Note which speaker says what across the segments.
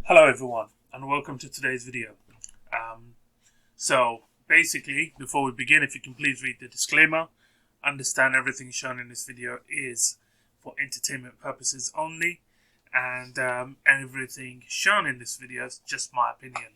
Speaker 1: Hello everyone and welcome to today's video. So basically, before we begin, if you can please read the disclaimer. Understand everything shown in this video is for entertainment purposes only, and everything shown in this video is just my opinion.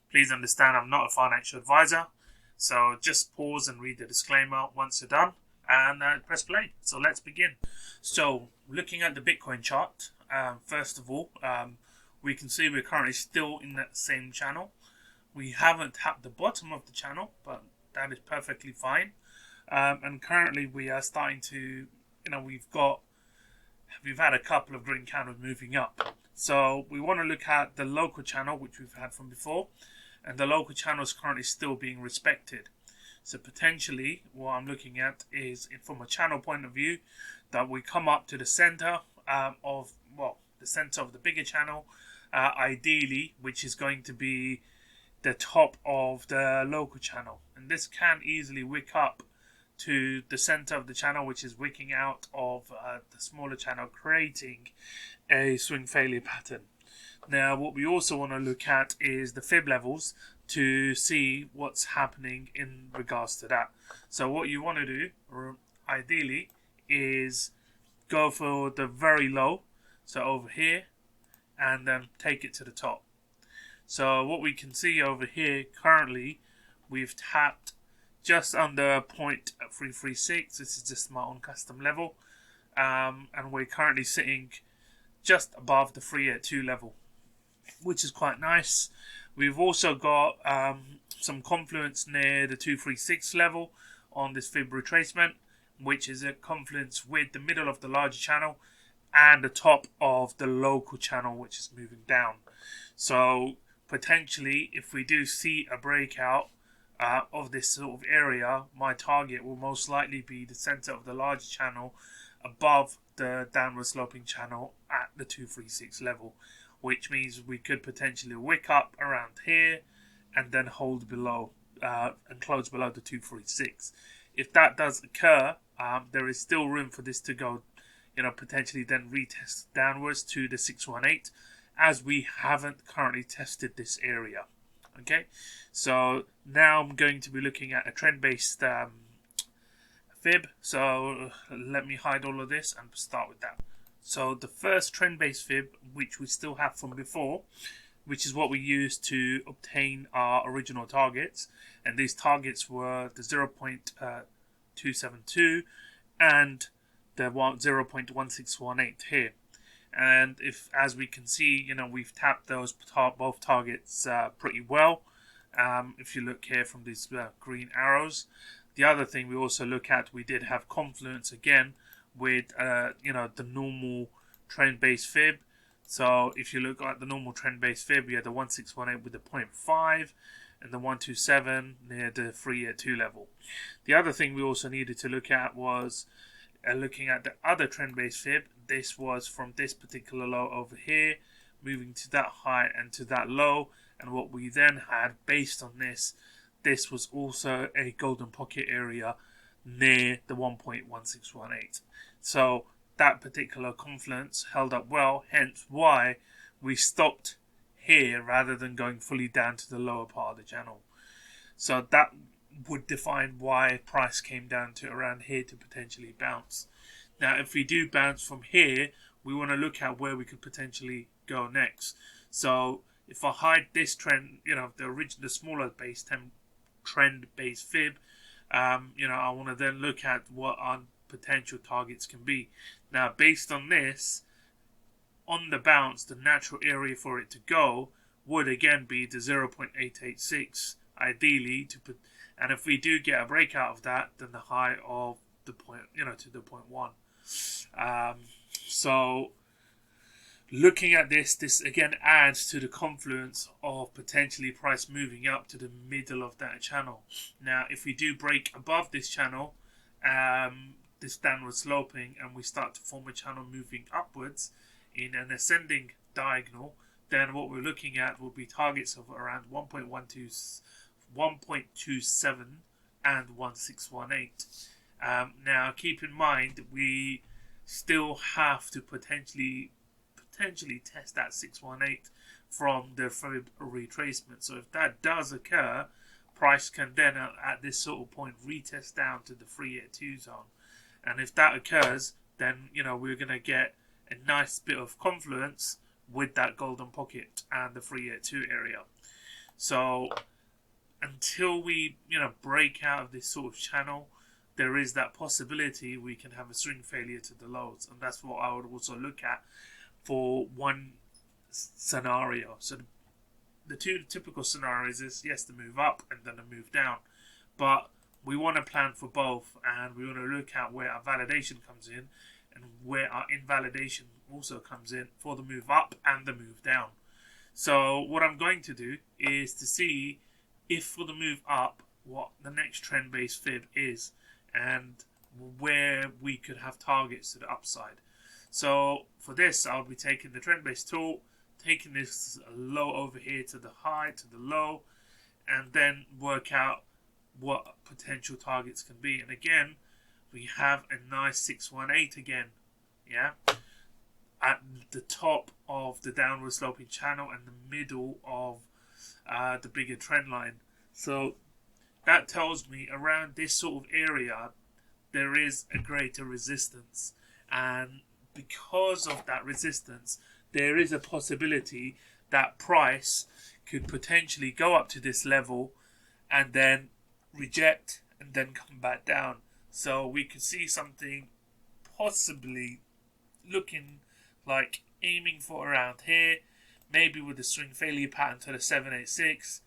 Speaker 1: Please understand I'm not a financial advisor, so just pause and read the disclaimer once you're done and press play. So let's begin. So looking at the Bitcoin chart, first of all, we can see we're currently still in that same channel. We haven't tapped the bottom of the channel, but that is perfectly fine. And currently we are starting to, we've had a couple of green candles moving up. So we want to look at the local channel, which we've had from before, and the local channel is currently still being respected. So potentially what I'm looking at is, from a channel point of view, that we come up to the center the center of the bigger channel, ideally, which is going to be the top of the local channel. And this can easily wick up to the center of the channel, which is wicking out of the smaller channel, creating a swing failure pattern. Now, what we also want to look at is the fib levels to see what's happening in regards to that. So what you want to do, ideally, is go for the very low, so over here, and then take it to the top. So what we can see over here, currently, we've tapped just under 0.336. This is just my own custom level. And we're currently sitting just above the 382 level, which is quite nice. We've also got some confluence near the 236 level on this fib retracement, which is a confluence with the middle of the larger channel and the top of the local channel, which is moving down. So potentially, if we do see a breakout of this sort of area, my target will most likely be the center of the larger channel above the downward sloping channel at the 236 level, which means we could potentially wick up around here and then hold below and close below the 236. If that does occur, there is still room for this to go, potentially then retest downwards to the 618, as we haven't currently tested this area. Okay, so now I'm going to be looking at a trend-based fib. So let me hide all of this and start with that. So the first trend-based fib, which we still have from before, which is what we used to obtain our original targets, and these targets were the 0.272 and the 0.1618 here. And as we can see, we've tapped those both targets pretty well. If you look here from these green arrows. The other thing we also look at, we did have confluence again with the normal trend-based fib. So if you look at the normal trend-based fib, we had the 1618 with the 0.5 and the 127 near the 382 level. The other thing we also needed to look at was looking at the other trend-based fib. This was from this particular low over here, moving to that high and to that low. And what we then had based on this was also a golden pocket area near the 1.1618. So that particular confluence held up well, hence why we stopped here rather than going fully down to the lower part of the channel. So that would define why price came down to around here to potentially bounce. Now, if we do bounce from here, we want to look at where we could potentially go next. So if I hide this trend, the smaller base trend-based fib, I want to then look at what our potential targets can be. Now, based on this, on the bounce, the natural area for it to go would again be the 0.886, ideally and if we do get a breakout of that, then the high of the point, to the 0.1. So looking at this again adds to the confluence of potentially price moving up to the middle of that channel. Now, if we do break above this channel, this downward sloping, and we start to form a channel moving upwards in an ascending diagonal, then what we're looking at will be targets of around 1.27 and 1618. Now, keep in mind we still have to potentially test that 618 from the fib retracement. So if that does occur, price can then at this sort of point retest down to the 382 zone. And if that occurs, then we're going to get a nice bit of confluence with that golden pocket and the 382 area. So until we break out of this sort of channel, there is that possibility we can have a swing failure to the lows, and that's what I would also look at for one scenario. So the two typical scenarios is, yes, the move up and then the move down, but we want to plan for both, and we want to look at where our validation comes in and where our invalidation also comes in for the move up and the move down. So what I'm going to do is to see if for the move up what the next trend based fib is and where we could have targets to the upside. So for this, I'll be taking the trend based tool, taking this low over here to the high, to the low, and then work out what potential targets can be. And again, we have a nice 618 again, yeah, at the top of the downward sloping channel and the middle of the bigger trend line. So that tells me around this sort of area there is a greater resistance, and because of that resistance there is a possibility that price could potentially go up to this level and then reject and then come back down. So we could see something possibly looking like aiming for around here, maybe with a swing failure pattern to the 786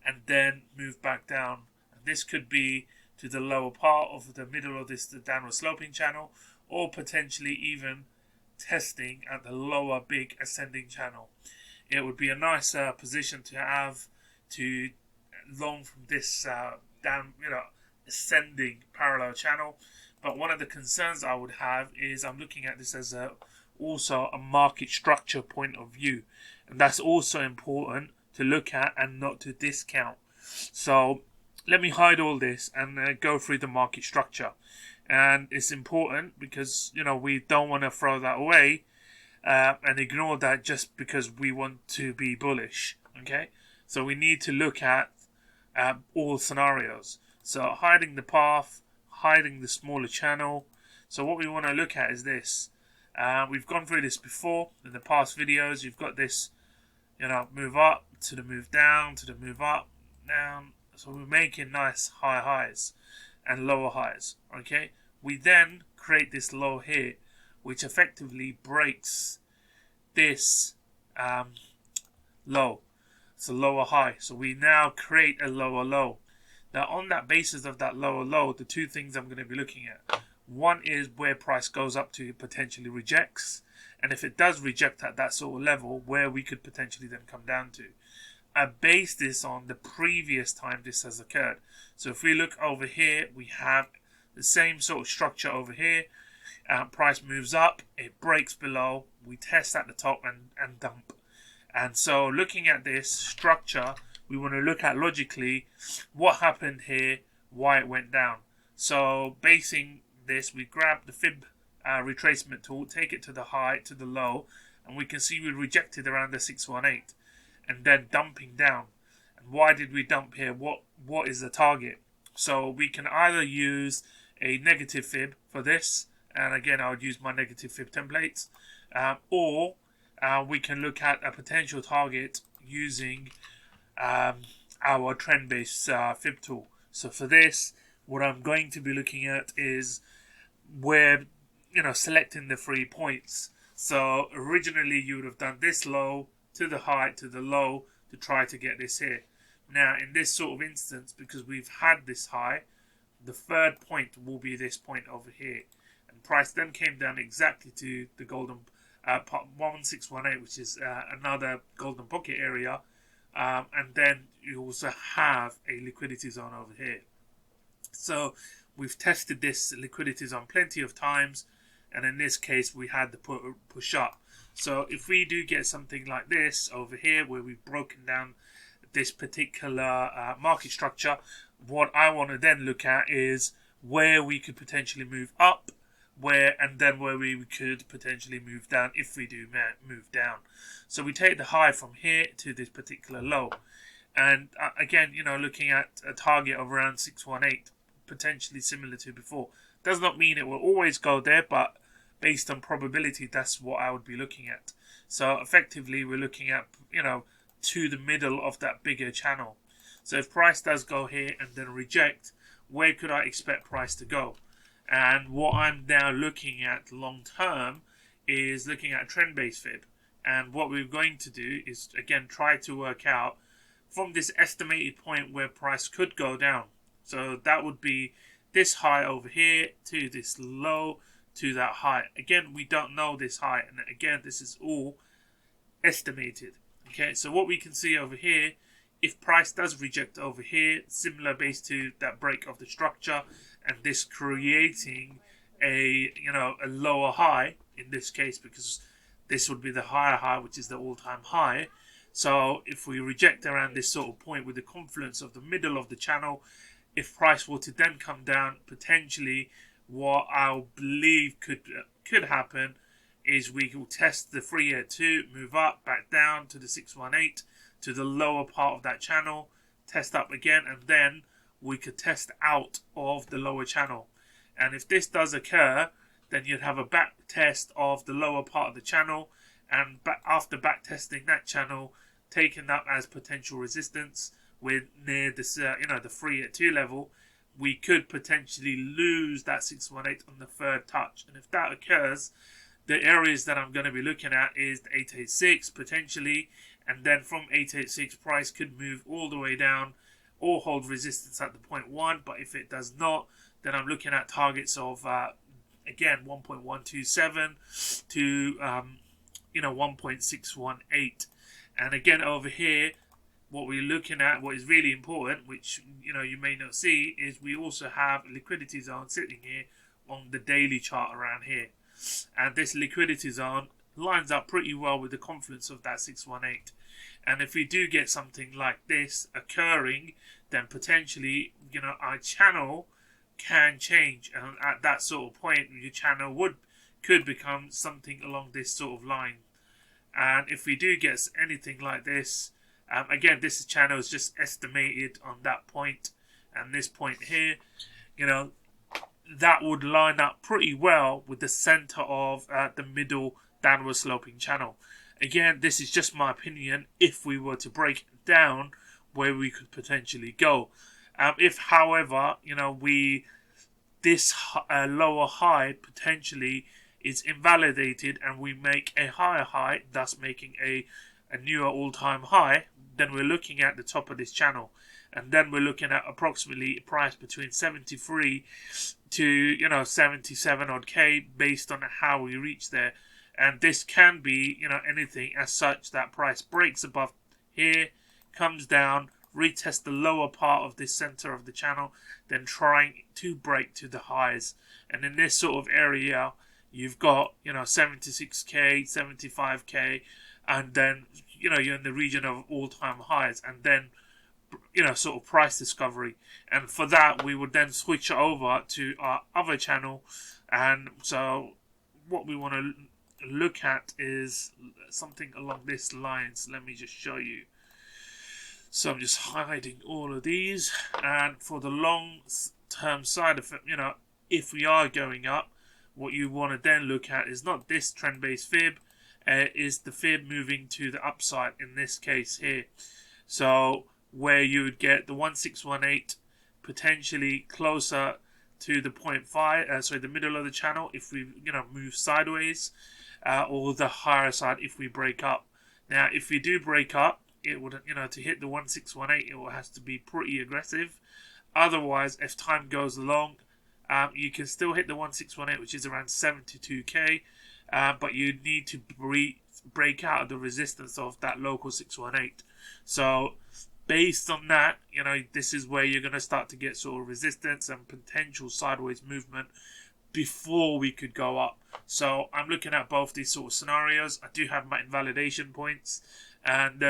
Speaker 1: and then move back down. And this could be to the lower part of the middle of the downward sloping channel, or potentially even testing at the lower big ascending channel. It would be a nice position to have to long from this down, ascending parallel channel. But one of the concerns I would have is I'm looking at this as also a market structure point of view, and that's also important to look at and not to discount. So let me hide all this and go through the market structure. And it's important because we don't want to throw that away and ignore that just because we want to be bullish. Okay, so we need to look at all scenarios. So hiding the path, hiding the smaller channel. So what we want to look at is this. We've gone through this before in the past videos. You've got this, move up to the move down to the move up, down. So we're making nice high highs and lower highs. Okay, we then create this low here, which effectively breaks this low. It's a lower high. So we now create a lower low. Now on that basis of that lower low, the two things I'm going to be looking at. One is where price goes up to potentially rejects, and if it does reject at that sort of level, where we could potentially then come down to. I base this on the previous time this has occurred. So if we look over here, we have the same sort of structure over here. Price moves up, it breaks below, we test at the top and dump. And so looking at this structure, we want to look at logically what happened here, why it went down. So basing this, we grab the fib retracement tool, take it to the high, to the low, and we can see we rejected around the 618 and then dumping down. And why did we dump here? What is the target? So we can either use a negative fib for this, and again I would use my negative fib templates, or we can look at a potential target using our trend-based fib tool. So for this, what I'm going to be looking at is where, selecting the 3 points. So originally you would have done this low to the high to the low to try to get this here. Now in this sort of instance, because we've had this high, the third point will be this point over here. And price then came down exactly to the golden 1618, which is another golden pocket area. And then you also have a liquidity zone over here. So we've tested this liquidity zone plenty of times, and in this case we had the push up. So if we do get something like this over here where we've broken down this particular market structure, what I want to then look at is where we could potentially move up, where we could potentially move down if we do move down. So we take the high from here to this particular low, and again, looking at a target of around 618, potentially similar to before. Does not mean it will always go there, but based on probability, that's what I would be looking at. So effectively, we're looking at, to the middle of that bigger channel. So if price does go here and then reject, where could I expect price to go? And what I'm now looking at long term is looking at trend-based fib. And what we're going to do is, again, try to work out from this estimated point where price could go down. So that would be this high over here to this low to that high. Again, we don't know this high. And again, this is all estimated. Okay, so what we can see over here, if price does reject over here, similar base to that break of the structure, and this creating a lower high in this case, because this would be the higher high, which is the all-time high. So if we reject around this sort of point with the confluence of the middle of the channel, if price were to then come down, potentially what I believe could happen is we will test the 3 2, move up, back down to the 618, to the lower part of that channel, test up again, and then we could test out of the lower channel. And if this does occur, then you'd have a back test of the lower part of the channel, and after back testing that channel, taken up as potential resistance with near this, the 3 2 level, we could potentially lose that 618 on the third touch. And if that occurs, the areas that I'm going to be looking at is the 886 potentially, and then from 886 price could move all the way down or hold resistance at the 0.1. But if it does not, then I'm looking at targets of again 1.127 to 1.618. And again over here, what we're looking at, what is really important, which you may not see, is we also have a liquidity zone sitting here on the daily chart around here. And this liquidity zone lines up pretty well with the confluence of that 618. And if we do get something like this occurring, then potentially, our channel can change. And at that sort of point, your channel could become something along this sort of line. And if we do get anything like this, again, this channel is just estimated on that point and this point here, that would line up pretty well with the center of the middle downward sloping channel. Again, this is just my opinion. If we were to break it down, where we could potentially go, if however this lower high potentially is invalidated and we make a higher high, thus making a newer all-time high, then we're looking at the top of this channel, and then we're looking at approximately a price between 73 to 77 odd K based on how we reach there. And this can be anything as such that price breaks above here, comes down, retest the lower part of this center of the channel, then trying to break to the highs. And in this sort of area, you've got 76k, 75k, and then you're in the region of all-time highs, and then sort of price discovery. And for that, we would then switch over to our other channel. And so what we want to look at is something along this lines. Let me just show you. So I'm just hiding all of these. And for the long-term side of it, if we are going up, what you want to then look at is not this trend-based fib, is the fib moving to the upside in this case here. So where you would get the 1618 potentially closer to the 0.5, the middle of the channel if we move sideways, or the higher side if we break up. Now if we do break up, it would to hit the 1618 it will have to be pretty aggressive. Otherwise, if time goes along, you can still hit the 1618, which is around 72k, but you need to break out of the resistance of that local 618. So based on that, this is where you're going to start to get sort of resistance and potential sideways movement before we could go up. So I'm looking at both these sort of scenarios. I do have my invalidation points, and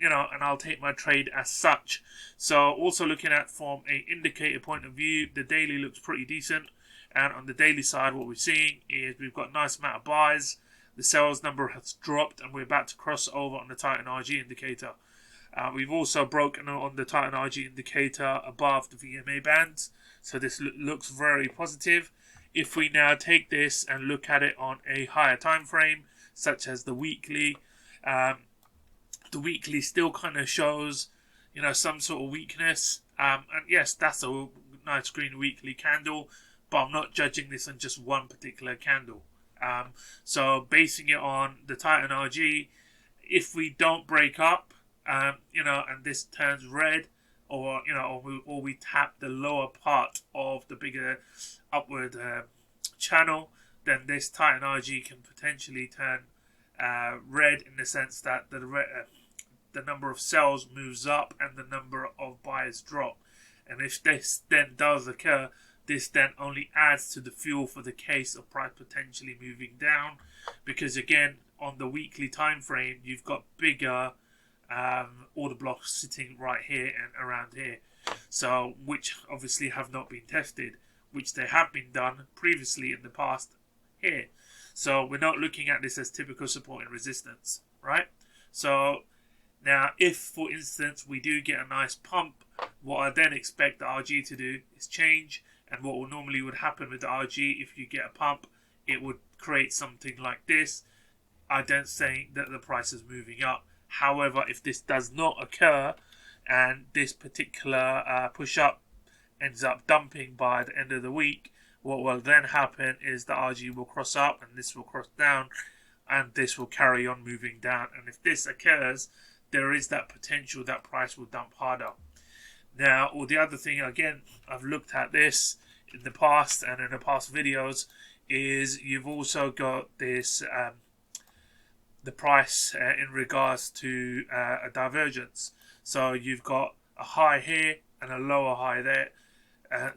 Speaker 1: and I'll take my trade as such. So also looking at from a indicator point of view, the daily looks pretty decent. And on the daily side, what we're seeing is we've got a nice amount of buys. The sales number has dropped, and we're about to cross over on the Titan RG indicator. We've also broken on the Titan RG indicator above the VMA bands, so this looks very positive. If we now take this and look at it on a higher time frame, such as the weekly still kind of shows, some sort of weakness. And yes, that's a nice green weekly candle, but I'm not judging this on just one particular candle. So basing it on the Titan RG, if we don't break up, and this turns red, or we tap the lower part of the bigger upward channel, then this Titan RG can potentially turn red, in the sense that the number of sells moves up and the number of buyers drop. And if this then does occur, this then only adds to the fuel for the case of price potentially moving down, because again, on the weekly time frame, you've got bigger order blocks sitting right here and around here, so which obviously have not been tested, which they have been done previously in the past here. So we're not looking at this as typical support and resistance, right? So now, if for instance we do get a nice pump, what I then expect the RG to do is change, and what normally would happen with the RG, if you get a pump, it would create something like this. I don't say that the price is moving up. However, if this does not occur and this particular push up ends up dumping by the end of the week, what will then happen is the RG will cross up and this will cross down, and this will carry on moving down. And if this occurs, there is that potential that price will dump harder. Now, or the other thing, again, I've looked at this in the past and in the past videos, is you've also got this the price in regards to a divergence. So you've got a high here and a lower high there.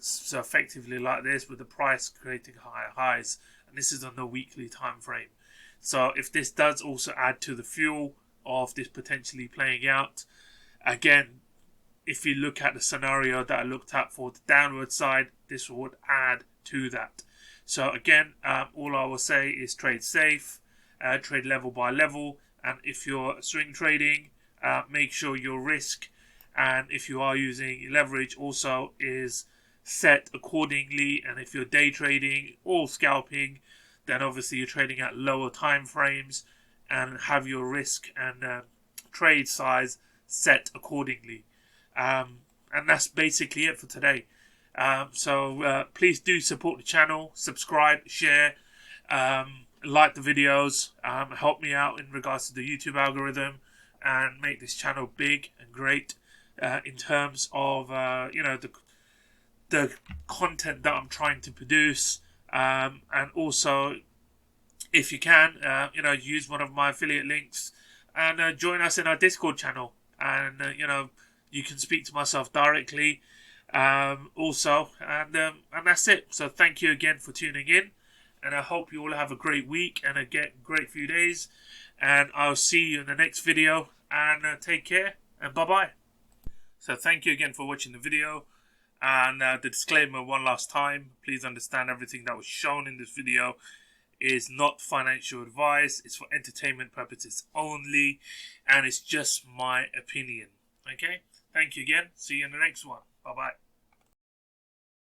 Speaker 1: So effectively like this, with the price creating higher highs, and this is on the weekly time frame. So if this does also add to the fuel of this potentially playing out, again, if you look at the scenario that I looked at for the downward side, this would add to that. So again, all I will say is trade safe, trade level by level, and if you're swing trading, make sure your risk, and if you are using leverage, also is set accordingly. And if you're day trading or scalping, then obviously you're trading at lower time frames, and have your risk and trade size set accordingly. And that's basically it for today. So please do support the channel, subscribe, share, like the videos, help me out in regards to the YouTube algorithm, and make this channel big and great in terms of the content that I'm trying to produce, and also, if you can, use one of my affiliate links and join us in our Discord channel, and you can speak to myself directly also, and that's it. So thank you again for tuning in, and I hope you all have a great week and a great few days, and I'll see you in the next video, and take care, and bye bye. So thank you again for watching the video, and the disclaimer one last time: please understand everything that was shown in this video is not financial advice. It's for entertainment purposes only, and it's just my opinion. Okay, thank you again. See you in the next one. Bye bye.